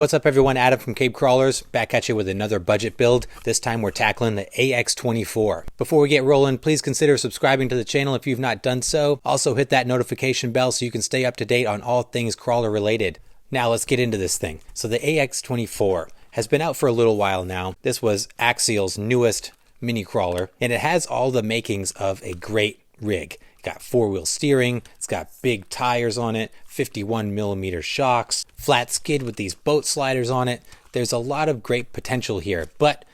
What's up everyone, Adam from Cave Crawlers, back at you with another budget build. This time we're tackling the AX24. Before we get rolling, please consider subscribing to the channel if you've not done so. Also hit that notification bell so you can stay up to date on all things crawler related. Now let's get into this thing. So the AX24 has been out for a little while now. This was Axial's newest mini crawler, and it has all the makings of a great rig. Got four-wheel steering, it's got big tires on it, 51mm shocks, flat skid with these boat sliders on it. There's a lot of great potential here, but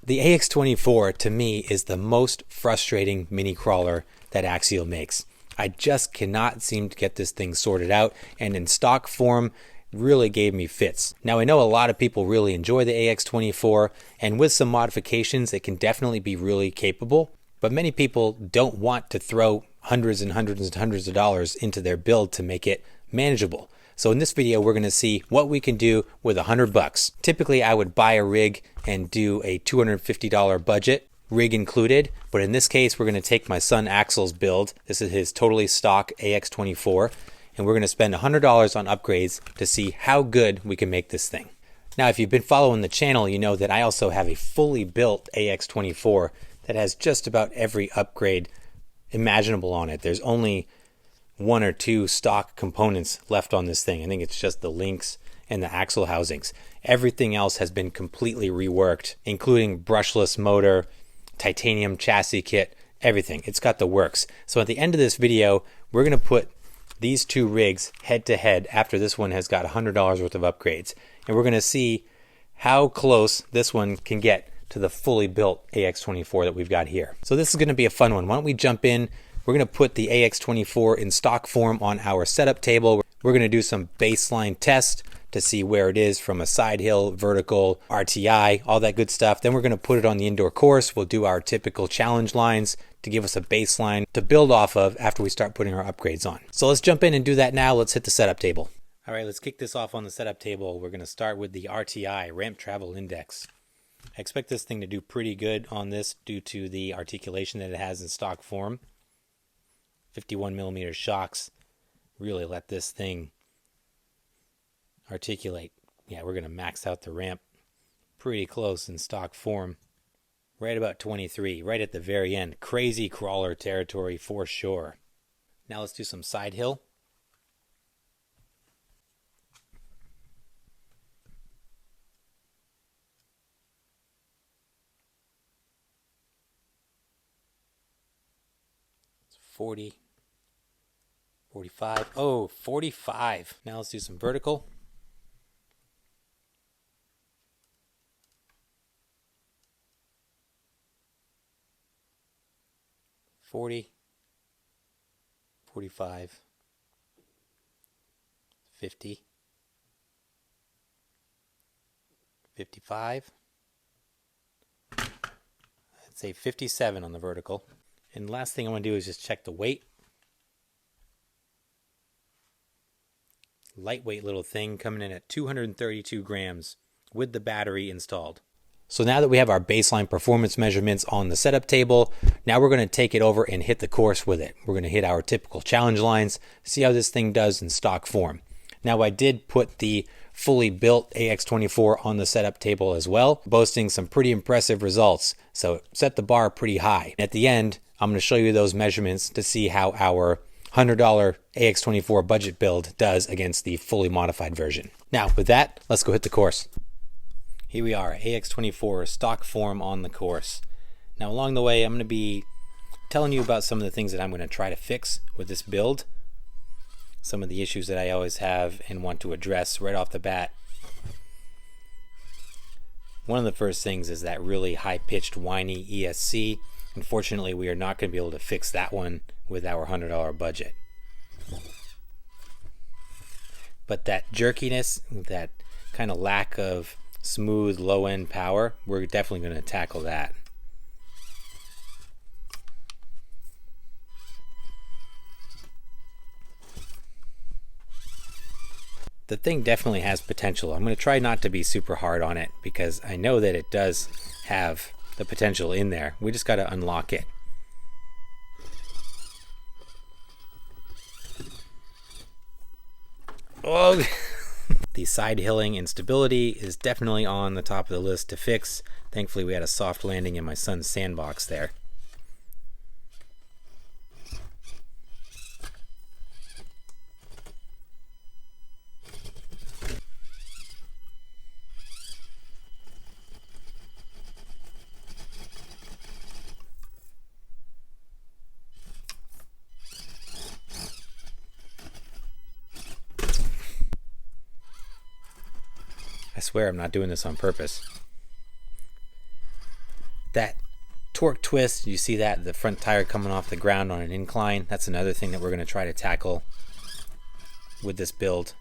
the AX24 to me is the most frustrating mini crawler that Axial makes. I just cannot seem to get this thing sorted out, and in stock form really gave me fits. Now I know a lot of people really enjoy the AX24, and with some modifications it can definitely be really capable. But many people don't want to throw hundreds and hundreds and hundreds of dollars into their build to make it manageable. So in this video, we're going to see what we can do with $100. Typically, I would buy a rig and do a $250 budget, rig included. But in this case, we're going to take my son Axel's build. This is his totally stock AX24. And we're going to spend $100 on upgrades to see how good we can make this thing. Now, if you've been following the channel, you know that I also have a fully built AX24 that has just about every upgrade imaginable on it. There's only one or two stock components left on this thing. I think it's just the links and the axle housings. Everything else has been completely reworked, including brushless motor, titanium chassis kit, everything. It's got the works. So at the end of this video, we're going to put these two rigs head to head after this one has got $100 worth of upgrades. And we're going to see how close this one can get to the fully built AX24 that we've got here. So this is going to be a fun one. Why don't we jump in? We're going to put the AX24 in stock form on our setup table. We're going to do some baseline tests to see where it is from a side hill, vertical, RTI, all that good stuff. Then we're going to put it on the indoor course. We'll do our typical challenge lines to give us a baseline to build off of after we start putting our upgrades on. So let's jump in and do that now. Let's hit the setup table. All right, let's kick this off on the setup table. We're going to start with the RTI, Ramp Travel Index. I expect this thing to do pretty good on this due to the articulation that it has in stock form. 51mm shocks really let this thing articulate. Yeah, we're going to max out the ramp pretty close in stock form. Right about 23, right at the very end. Crazy crawler territory for sure. Now let's do some side hill. It's 40, 45, oh, 45. Now let's do some vertical. $40, 45, 50, 55. I'd say 57 on the vertical. And last thing I want to do is just check the weight. Lightweight little thing coming in at 232 grams with the battery installed. So now that we have our baseline performance measurements on the setup table, now we're going to take it over and hit the course with it. We're going to hit our typical challenge lines, see how this thing does in stock form. Now I did put the fully built AX24 on the setup table as well, boasting some pretty impressive results. So set the bar pretty high. At the end, I'm going to show you those measurements to see how our $100 AX24 budget build does against the fully modified version. Now with that, let's go hit the course. Here we are, AX24 stock form on the course. Now along the way, I'm going to be telling you about some of the things that I'm going to try to fix with this build. Some of the issues that I always have and want to address right off the bat. One of the first things is that really high-pitched whiny ESC. Unfortunately, we are not going to be able to fix that one with our $100 budget. But that jerkiness, that kind of lack of smooth low-end power, we're definitely going to tackle that. The thing definitely has potential. I'm going to try not to be super hard on it because I know that it does have the potential in there. We just got to unlock it. Oh, The side hilling and stability is definitely on the top of the list to fix. Thankfully we had a soft landing in my son's sandbox there. I swear I'm not doing this on purpose. That torque twist, you see that, the front tire coming off the ground on an incline, that's another thing that we're going to try to tackle with this build.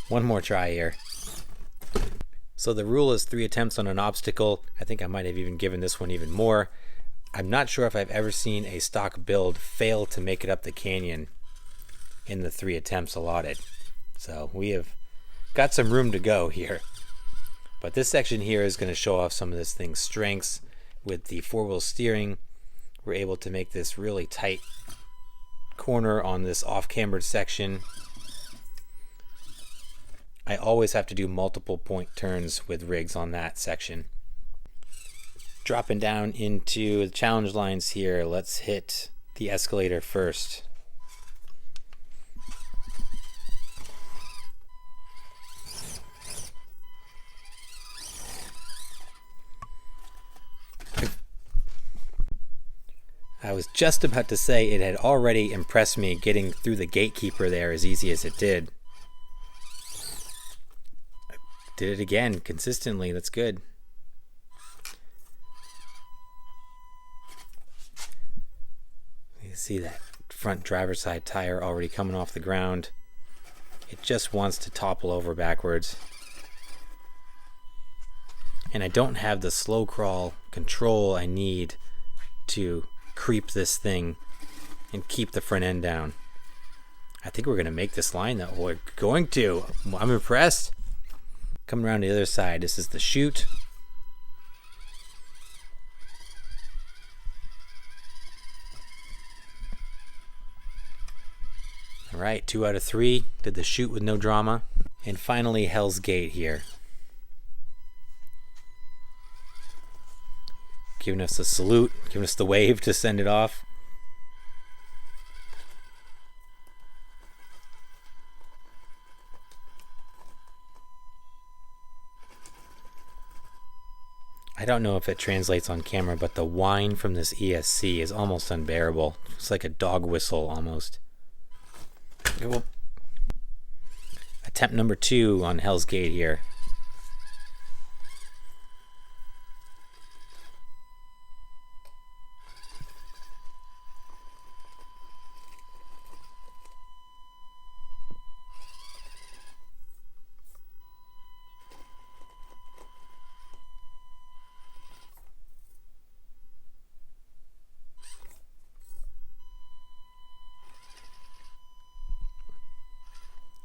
One more try here. So the rule is 3 attempts on an obstacle. I think I might have even given this one even more. I'm not sure if I've ever seen a stock build fail to make it up the canyon in the 3 attempts allotted. So we have got some room to go here. But this section here is going to show off some of this thing's strengths. With the 4-wheel steering, we're able to make this really tight corner on this off-cambered section. I always have to do multiple point turns with rigs on that section. Dropping down into the challenge lines here, let's hit the escalator first. I was just about to say it had already impressed me getting through the gatekeeper there as easy as it did. I did it again consistently, that's good. You see that front driver's side tire already coming off the ground. It just wants to topple over backwards. And I don't have the slow crawl control I need to creep this thing and keep the front end down. I think we're going to make this line though. We're going to. I'm impressed. Coming around the other side, this is the chute. All right, 2 out of 3. Did the chute with no drama. And finally, Hell's Gate here. Giving us a salute, giving us the wave to send it off. I don't know if it translates on camera, but the whine from this ESC is almost unbearable. It's like a dog whistle almost. Attempt number 2 on Hell's Gate here.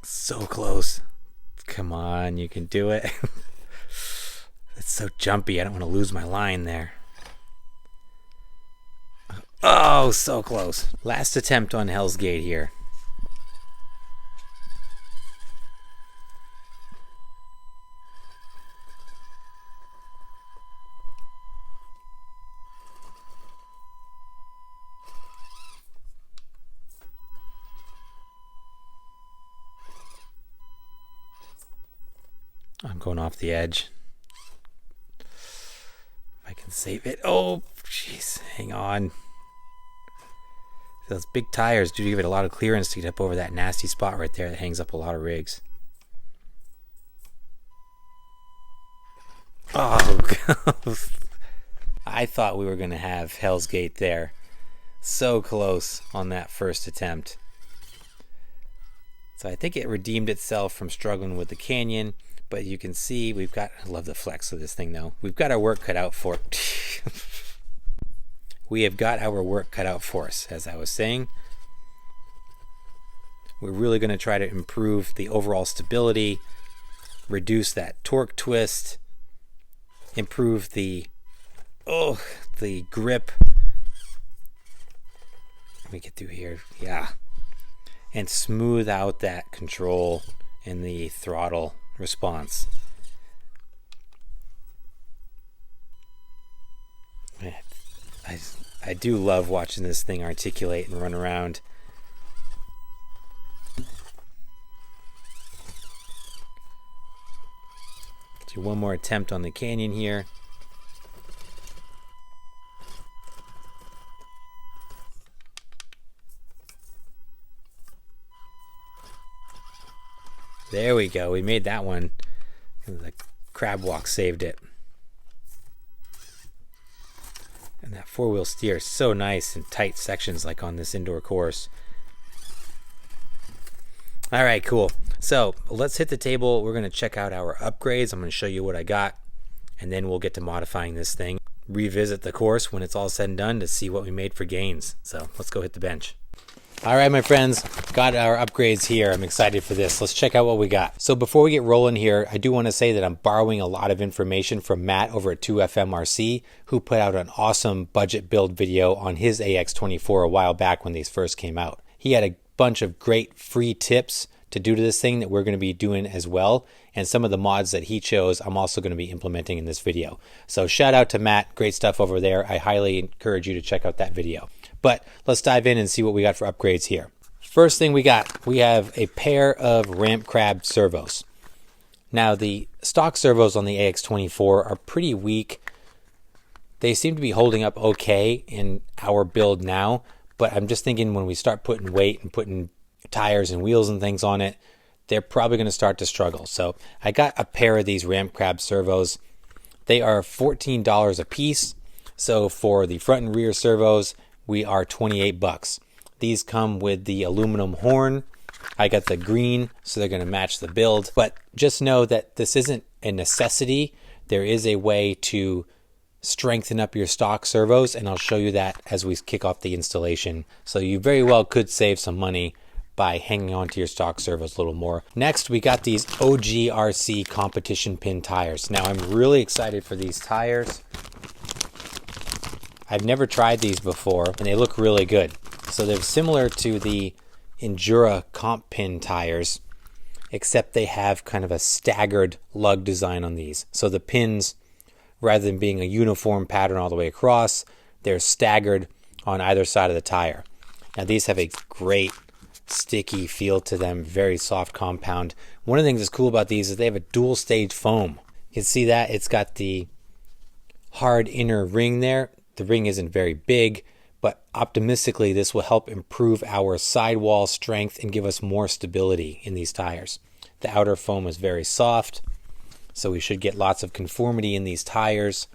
So close. Come on, you can do it. It's so jumpy. I don't want to lose my line there. Oh, so close. Last attempt on Hell's Gate here. I'm going off the edge. If I can save it. Oh, jeez. Hang on. Those big tires do give it a lot of clearance to get up over that nasty spot right there that hangs up a lot of rigs. Oh, I thought we were going to have Hell's Gate there. So close on that first attempt. So I think it redeemed itself from struggling with the canyon. But you can see we've got, I love the flex of this thing though. We've got our work cut out for it. We have got our work cut out for us, as I was saying. We're really going to try to improve the overall stability, reduce that torque twist, improve the grip. Let me get through here. Yeah. and smooth out that control and the throttle response. I do love watching this thing articulate and run around. Do one more attempt on the canyon here. There we go. We made that one. The crab walk saved it. And that four-wheel steer is so nice in tight sections like on this indoor course. All right, cool. So let's hit the table. We're going to check out our upgrades. I'm going to show you what I got, and then we'll get to modifying this thing. Revisit the course when it's all said and done to see what we made for gains. So let's go hit the bench. All right, my friends, got our upgrades here. I'm excited for this. Let's check out what we got. So before we get rolling here, I do want to say that I'm borrowing a lot of information from Matt over at 2FMRC, who put out an awesome budget build video on his AX24 a while back when these first came out. He had a bunch of great free tips to do to this thing that we're going to be doing as well. And some of the mods that he chose, I'm also going to be implementing in this video. So shout out to Matt. Great stuff over there. I highly encourage you to check out that video. But let's dive in and see what we got for upgrades here. First thing we have a pair of ramp crab servos. Now the stock servos on the AX24 are pretty weak. They seem to be holding up okay in our build now, but I'm just thinking when we start putting weight and putting tires and wheels and things on it, they're probably going to start to struggle. So I got a pair of these ramp crab servos. They are $14 a piece. So for the front and rear servos, we are $28. These come with the aluminum horn. I got the green, so they're going to match the build. But just know that this isn't a necessity. There is a way to strengthen up your stock servos, and I'll show you that as we kick off the installation. So you very well could save some money by hanging on to your stock servos a little more. Next, we got these OGRC competition pin tires. Now, I'm really excited for these tires. I've never tried these before, and they look really good. So they're similar to the Endura comp pin tires, except they have kind of a staggered lug design on these. So the pins, rather than being a uniform pattern all the way across, they're staggered on either side of the tire. Now these have a great sticky feel to them, very soft compound. One of the things that's cool about these is they have a dual stage foam. You can see that it's got the hard inner ring there. The ring isn't very big, but optimistically this will help improve our sidewall strength and give us more stability in these tires. The outer foam is very soft, so we should get lots of conformity in these tires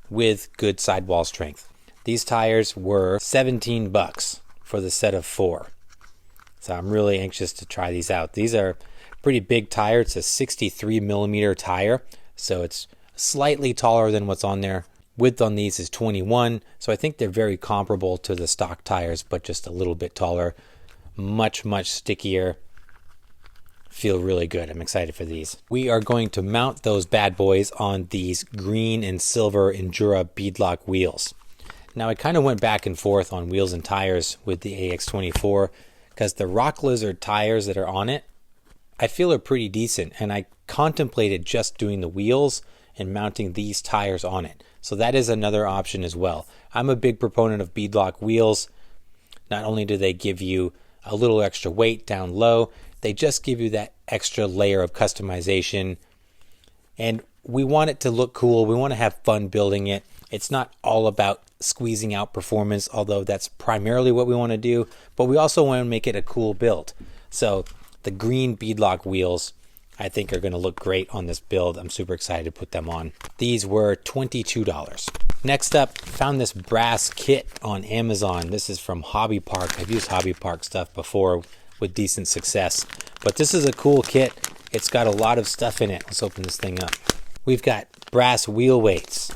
with good sidewall strength. These tires were $17 for the set of 4. So I'm really anxious to try these out. These are pretty big tire. It's a 63 millimeter tire, so it's slightly taller than what's on there. Width on these is 21, so I think they're very comparable to the stock tires, but just a little bit taller. Much, much stickier. Feel really good. I'm excited for these. We are going to mount those bad boys on these green and silver Endura beadlock wheels. Now I kind of went back and forth on wheels and tires with the AX24 because the Rock Lizard tires that are on it, I feel are pretty decent, and I contemplated just doing the wheels and mounting these tires on it. So that is another option as well. I'm a big proponent of beadlock wheels. Not only do they give you a little extra weight down low, they just give you that extra layer of customization. And we want it to look cool. We want to have fun building it. It's not all about squeezing out performance, although that's primarily what we want to do, but we also want to make it a cool build. So the green beadlock wheels, I think, are going to look great on this build. I'm super excited to put them on. These were $22. Next up, found this brass kit on Amazon. This is from Hobby Park. I've used Hobby Park stuff before with decent success, but this is a cool kit. It's got a lot of stuff in it. Let's open this thing up. We've got brass wheel weights,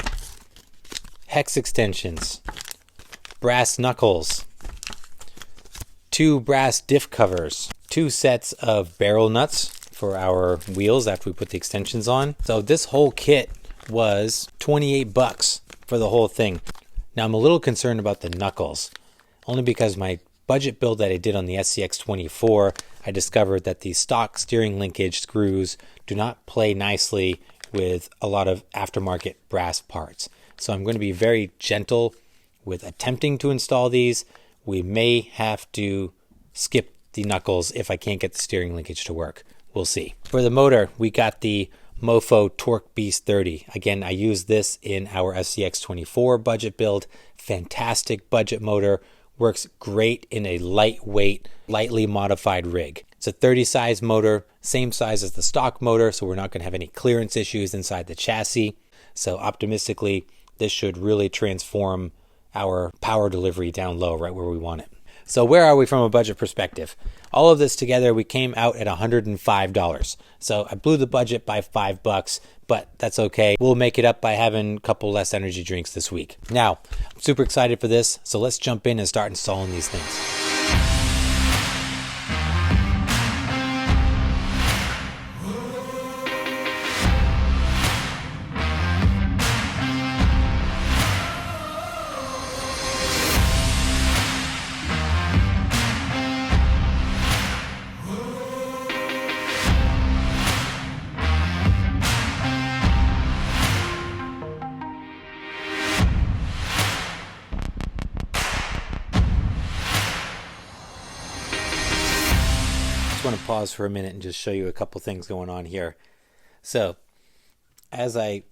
hex extensions, brass knuckles, 2 brass diff covers, 2 sets of barrel nuts for our wheels after we put the extensions on. So this whole kit was $28 for the whole thing. Now I'm a little concerned about the knuckles, only because my budget build that I did on the SCX24, I discovered that the stock steering linkage screws do not play nicely with a lot of aftermarket brass parts. So I'm going to be very gentle with attempting to install these. We may have to skip the knuckles if I can't get the steering linkage to work. We'll see. For the motor, we got the Mofo Torque Beast 30. Again, I used this in our SCX24 budget build. Fantastic budget motor. Works great in a lightweight, lightly modified rig. It's a 30 size motor, same size as the stock motor, so we're not going to have any clearance issues inside the chassis. So optimistically, this should really transform our power delivery down low, right where we want it. So where are we from a budget perspective? All of this together, we came out at $105. So I blew the budget by $5, but that's okay. We'll make it up by having a couple less energy drinks this week. Now, I'm super excited for this, so let's jump in and start installing these things. I want to pause for a minute and just show you a couple things going on here. So, as I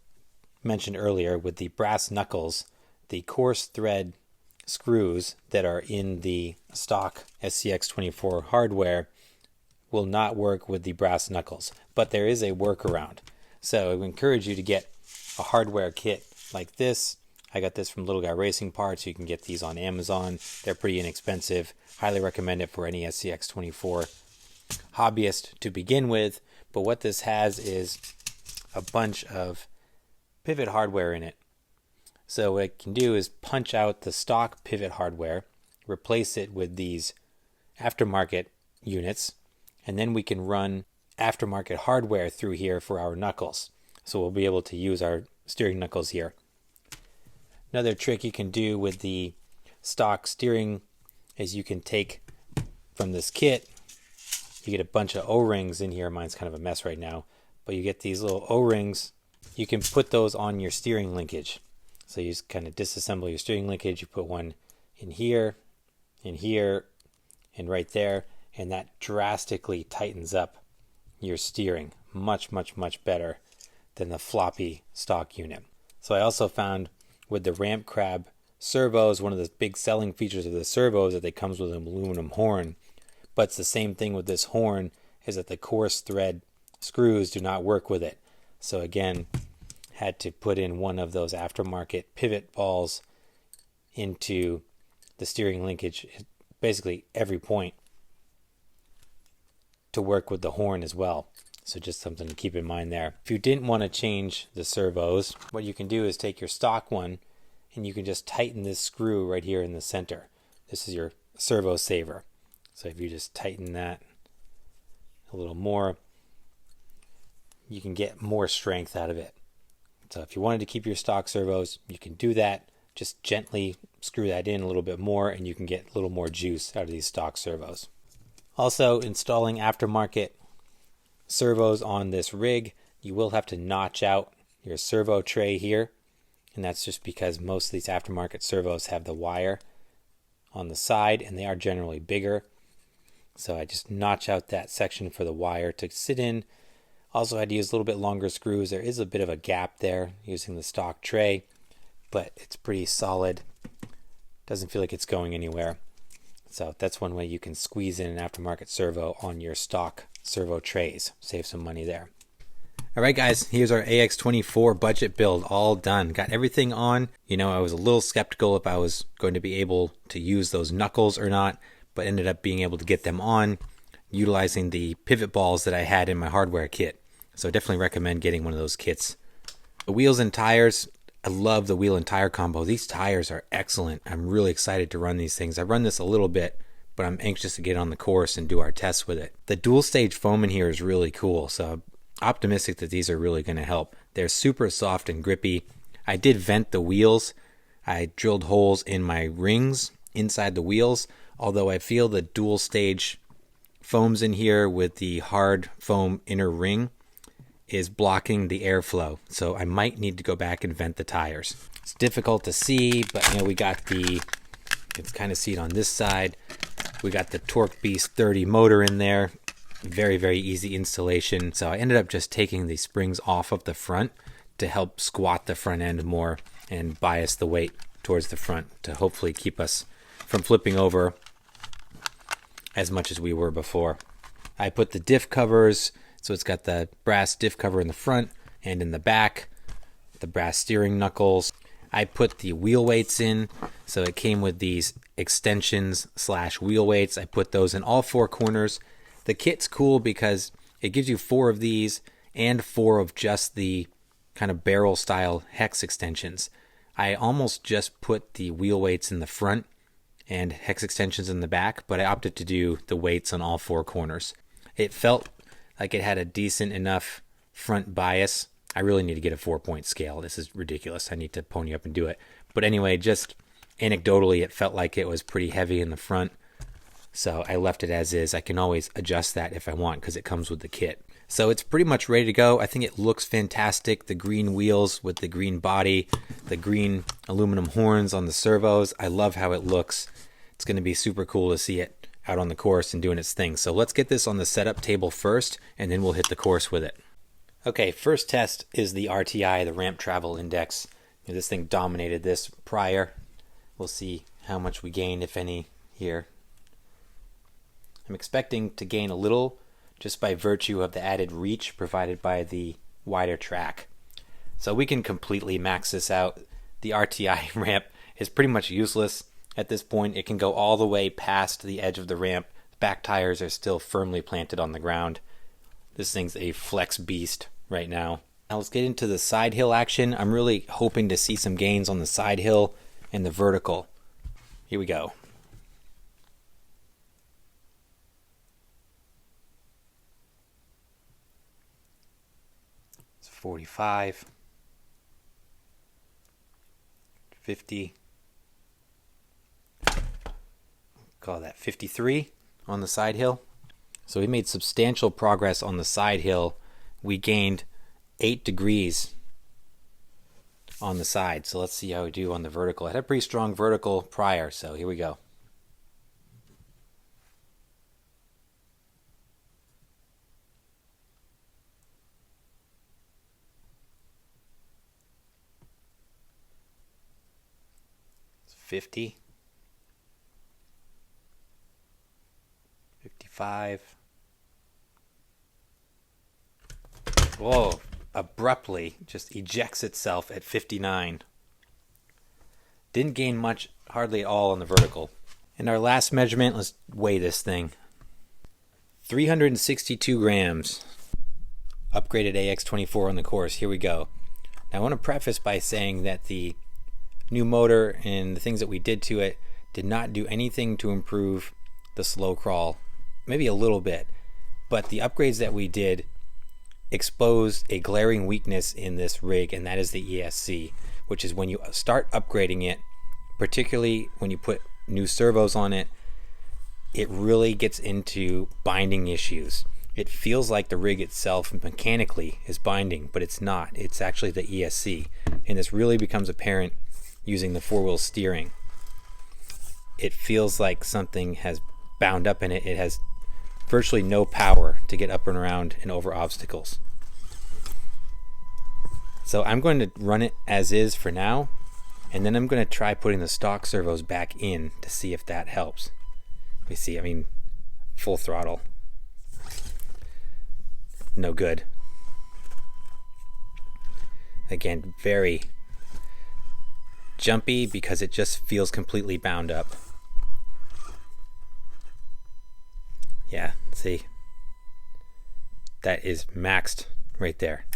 mentioned earlier, with the brass knuckles, the coarse thread screws that are in the stock SCX24 hardware will not work with the brass knuckles, but there is a workaround. So I would encourage you to get a hardware kit like this. I got this from Little Guy Racing Parts. You can get these on Amazon. They're pretty inexpensive. Highly recommend it for any SCX24 hobbyist to begin with. But what this has is a bunch of pivot hardware in it. So what it can do is punch out the stock pivot hardware, replace it with these aftermarket units, and then we can run aftermarket hardware through here for our knuckles. So we'll be able to use our steering knuckles here. Another trick you can do with the stock steering is you can take from this kit, you get a bunch of O-rings in here. Mine's kind of a mess right now, but you get these little O-rings. You can put those on your steering linkage. So you just kind of disassemble your steering linkage. You put one in here, and right there, and that drastically tightens up your steering. Much, much, much better than the floppy stock unit. So I also found with the Ramp Crab servos, one of the big selling features of the servos is that they comes with an aluminum horn. But it's the same thing with this horn, is that the coarse thread screws do not work with it. So again, had to put in one of those aftermarket pivot balls into the steering linkage, basically every point, to work with the horn as well. So just something to keep in mind there. If you didn't want to change the servos, what you can do is take your stock one and you can just tighten this screw right here in the center. This is your servo saver. So if you just tighten that a little more, you can get more strength out of it. So if you wanted to keep your stock servos, you can do that. Just gently screw that in a little bit more and you can get a little more juice out of these stock servos. Also, installing aftermarket servos on this rig, you will have to notch out your servo tray here. And that's just because most of these aftermarket servos have the wire on the side and they are generally bigger. So I just notch out that section for the wire to sit in. Also I had to use a little bit longer screws. There is a bit of a gap there using the stock tray, but it's pretty solid. Doesn't feel like it's going anywhere. So that's one way you can squeeze in an aftermarket servo on your stock servo trays. Save some money there. All right, guys, here's our AX24 budget build all done. Got everything on. You know, I was a little skeptical if I was going to be able to use those knuckles or not, but ended up being able to get them on utilizing the pivot balls that I had in my hardware kit. So definitely recommend getting one of those kits. The wheels and tires, I love the wheel and tire combo. These tires are excellent. I'm really excited to run these things. I run this a little bit, but I'm anxious to get on the course and do our tests with it. The dual stage foam in here is really cool, so I'm optimistic that these are really going to help. They're super soft and grippy. I did vent the wheels. I drilled holes in my rings inside the wheels, although I feel the dual stage foams in here with the hard foam inner ring is blocking the airflow, so I might need to go back and vent the tires. It's difficult to see, but we got the, you can kind of see it on this side, we got the Torque Beast 30 motor in there. Very, very easy installation. So I ended up just taking the springs off of the front to help squat the front end more and bias the weight towards the front to hopefully keep us from flipping over as much as we were before. I put the diff covers, so it's got the brass diff cover in the front and in the back, the brass steering knuckles. I put the wheel weights in, so it came with these extensions / wheel weights. I put those in all 4 corners. The kit's cool because it gives you 4 of these and 4 of just the kind of barrel style hex extensions. I almost just put the wheel weights in the front and hex extensions in the back, but I opted to do the weights on all 4 corners. It felt like it had a decent enough front bias. I really need to get a 4-point scale. This is ridiculous. I need to pony up and do it. But anyway, just anecdotally, it felt like it was pretty heavy in the front. So I left it as is. I can always adjust that if I want because it comes with the kit. So it's pretty much ready to go. I think it looks fantastic. The green wheels with the green body, the green aluminum horns on the servos. I love how it looks. It's going to be super cool to see it out on the course and doing its thing. So let's get this on the setup table first, and then we'll hit the course with it. Okay, first test is the RTI, the Ramp Travel Index. This thing dominated this prior. We'll see how much we gain, if any, here. I'm expecting to gain a little just by virtue of the added reach provided by the wider track. So we can completely max this out. The RTI ramp is pretty much useless at this point. It can go all the way past the edge of the ramp. The back tires are still firmly planted on the ground. This thing's a flex beast right now. Now let's get into the side hill action. I'm really hoping to see some gains on the side hill and the vertical. Here we go. It's 45, 50, call that 53 on the side hill. So we made substantial progress on the side hill. We gained 8 degrees on the side. So let's see how we do on the vertical. I had a pretty strong vertical prior, so here we go. It's 50, 55. Whoa, abruptly just ejects itself at 59. Didn't gain much, hardly at all on the vertical. And our last measurement, let's weigh this thing. 362 grams. Upgraded AX24 on the course. Here we go. Now I want to preface by saying that the new motor and the things that we did to it did not do anything to improve the slow crawl. Maybe a little bit. But the upgrades that we did exposed a glaring weakness in this rig, and that is the ESC, which is when you start upgrading it, particularly when you put new servos on it, it really gets into binding issues. It feels like the rig itself mechanically is binding, but it's not. It's actually the ESC, and this really becomes apparent using the 4-wheel steering. It feels like something has bound up in it. It has virtually no power to get up and around and over obstacles. So I'm going to run it as is for now, and then I'm going to try putting the stock servos back in to see if that helps. We see, I mean, full throttle. No good. Again, very jumpy because it just feels completely bound up. Yeah, see, that is maxed right there.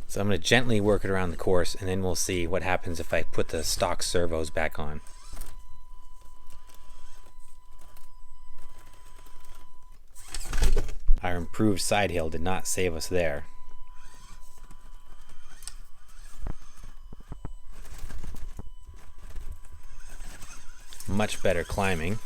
So I'm going to gently work it around the course, and then we'll see what happens if I put the stock servos back on. improved side hill did not save us there. Much better climbing.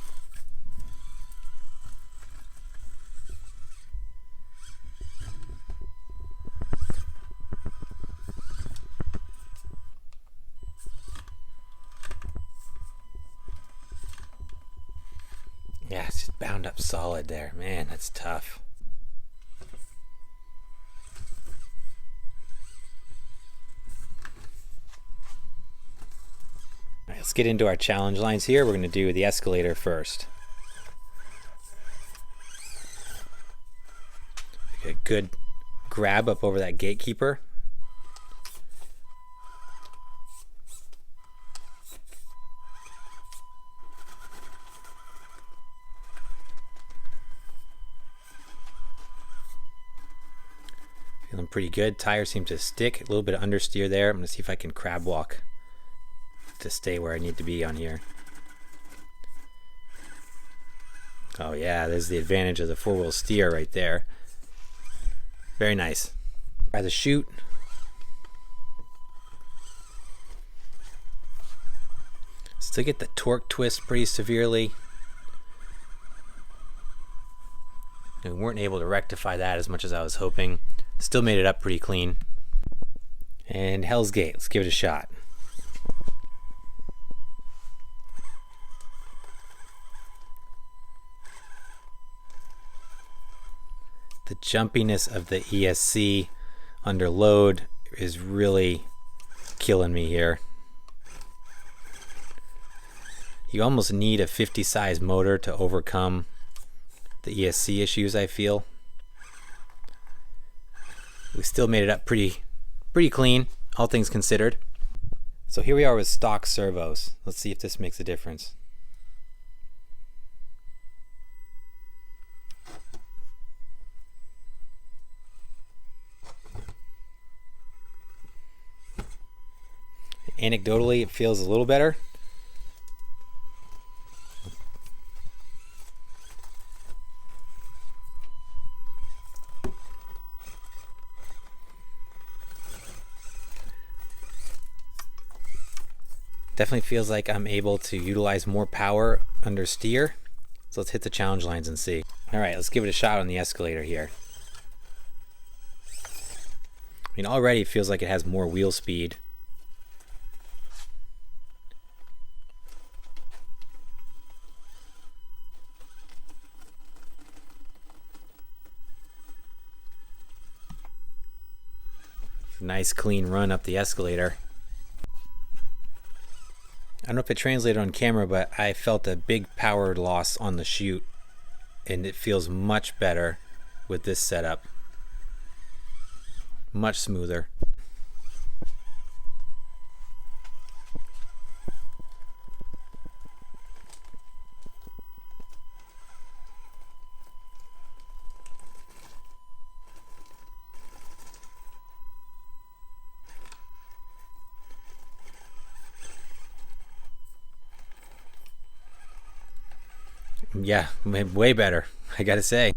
Yeah, it's just bound up solid there. Man, that's tough. All right, let's get into our challenge lines here. We're going to do the escalator first. A good grab up over that gatekeeper. Feeling pretty good. Tires seem to stick. A little bit of understeer there. I'm going to see if I can crab walk to stay where I need to be on here. Oh yeah, there's the advantage of the four-wheel steer right there. Very nice. Try the chute. Still get the torque twist pretty severely. We weren't able to rectify that as much as I was hoping. Still made it up pretty clean. And Hell's Gate, let's give it a shot. The jumpiness of the ESC under load is really killing me here. You almost need a 50 size motor to overcome the ESC issues, I feel. We still made it up pretty clean, all things considered. So here we are with stock servos. Let's see if this makes a difference. Anecdotally, it feels a little better. Definitely feels like I'm able to utilize more power under steer. So let's hit the challenge lines and see. All right, let's give it a shot on the escalator here. I mean, already it feels like it has more wheel speed. Nice clean run up the escalator. I don't know if it translated on camera, but I felt a big power loss on the chute, and it feels much better with this setup. Much smoother. Yeah, way better, I gotta say.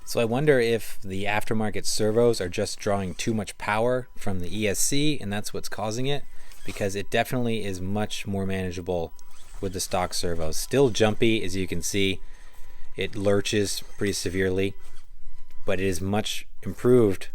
So I wonder if the aftermarket servos are just drawing too much power from the ESC and that's what's causing it, because it definitely is much more manageable with the stock servos. Still jumpy, as you can see. It lurches pretty severely, but it is much improved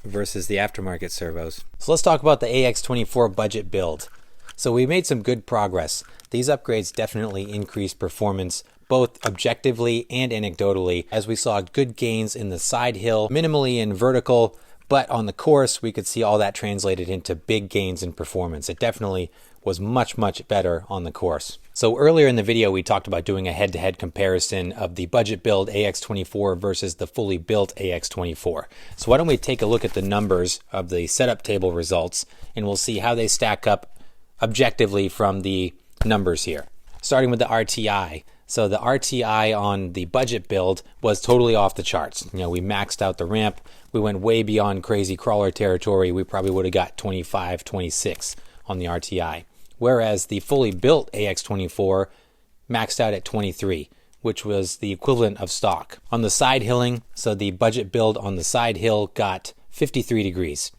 versus the aftermarket servos. So let's talk about the AX24 budget build. So we made some good progress. These upgrades definitely increased performance both objectively and anecdotally, as we saw good gains in the side hill, minimally in vertical, but on the course we could see all that translated into big gains in performance. It definitely was much better on the course. So earlier in the video we talked about doing a head-to-head comparison of the budget build AX24 versus the fully built AX24. So why don't we take a look at the numbers of the setup table results and we'll see how they stack up objectively from the numbers here. Starting with the RTI. So the RTI on the budget build was totally off the charts. You know, we maxed out the ramp. We went way beyond crazy crawler territory. We probably would have got 25, 26 on the RTI. Whereas the fully built AX24 maxed out at 23, which was the equivalent of stock. On the side hilling, so the budget build on the side hill got 53 degrees.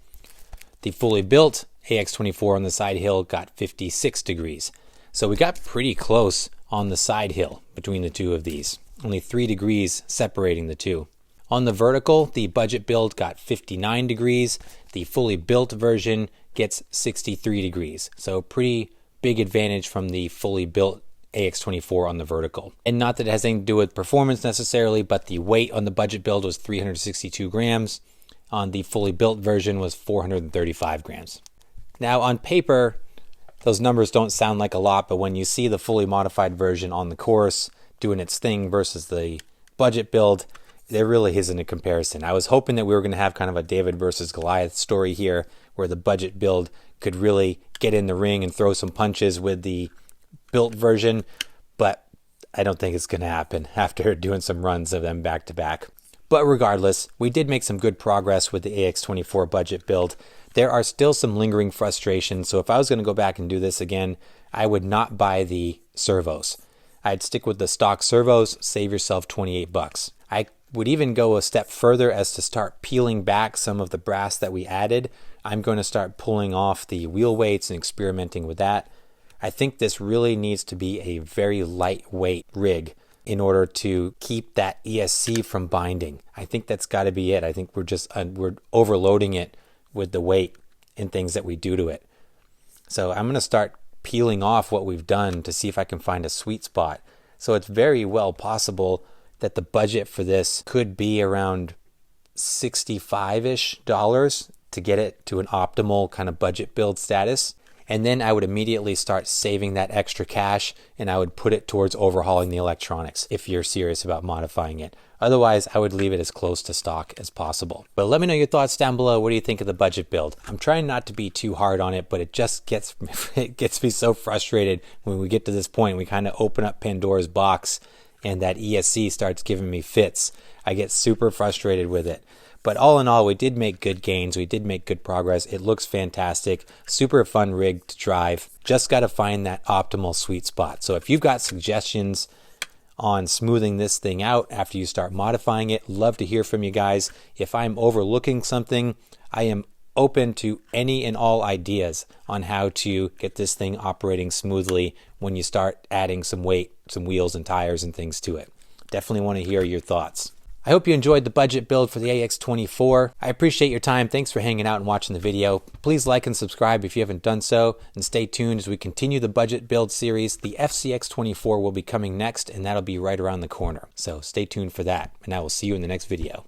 The fully built AX24 on the side hill got 56 degrees. So we got pretty close on the side hill between the two of these. Only 3 degrees separating the two. On the vertical, the budget build got 59 degrees. The fully built version gets 63 degrees. So pretty big advantage from the fully built AX24 on the vertical. And not that it has anything to do with performance necessarily, but the weight on the budget build was 362 grams. On the fully built version was 435 grams. Now on paper, those numbers don't sound like a lot, but when you see the fully modified version on the course doing its thing versus the budget build, there really isn't a comparison. I was hoping that we were going to have kind of a David versus Goliath story here, where the budget build could really get in the ring and throw some punches with the built version, but I don't think it's going to happen after doing some runs of them back to back. But regardless, we did make some good progress with the AX24 budget build. There are still some lingering frustrations, so if I was going to go back and do this again, I would not buy the servos. I'd stick with the stock servos, save yourself $28. I would even go a step further as to start peeling back some of the brass that we added. I'm going to start pulling off the wheel weights and experimenting with that. I think this really needs to be a very lightweight rig in order to keep that ESC from binding. I think that's got to be it. I think we're overloading it with the weight and things that we do to it. So I'm going to start peeling off what we've done to see if I can find a sweet spot. So it's very well possible that the budget for this could be around $65-ish to get it to an optimal kind of budget build status. And then I would immediately start saving that extra cash and I would put it towards overhauling the electronics if you're serious about modifying it. Otherwise, I would leave it as close to stock as possible. But let me know your thoughts down below. What do you think of the budget build? I'm trying not to be too hard on it, but it just gets me so frustrated when we get to this point. We kind of open up Pandora's box and that ESC starts giving me fits. I get super frustrated with it. But all in all, we did make good gains. We did make good progress. It looks fantastic. Super fun rig to drive. Just got to find that optimal sweet spot. So if you've got suggestions on smoothing this thing out after you start modifying it, love to hear from you guys. If I'm overlooking something, I am open to any and all ideas on how to get this thing operating smoothly when you start adding some weight, some wheels and tires and things to it. Definitely want to hear your thoughts. I hope you enjoyed the budget build for the AX24. I appreciate your time. Thanks for hanging out and watching the video. Please like and subscribe if you haven't done so, and stay tuned as we continue the budget build series. The FCX24 will be coming next, and that'll be right around the corner. So stay tuned for that, and I will see you in the next video.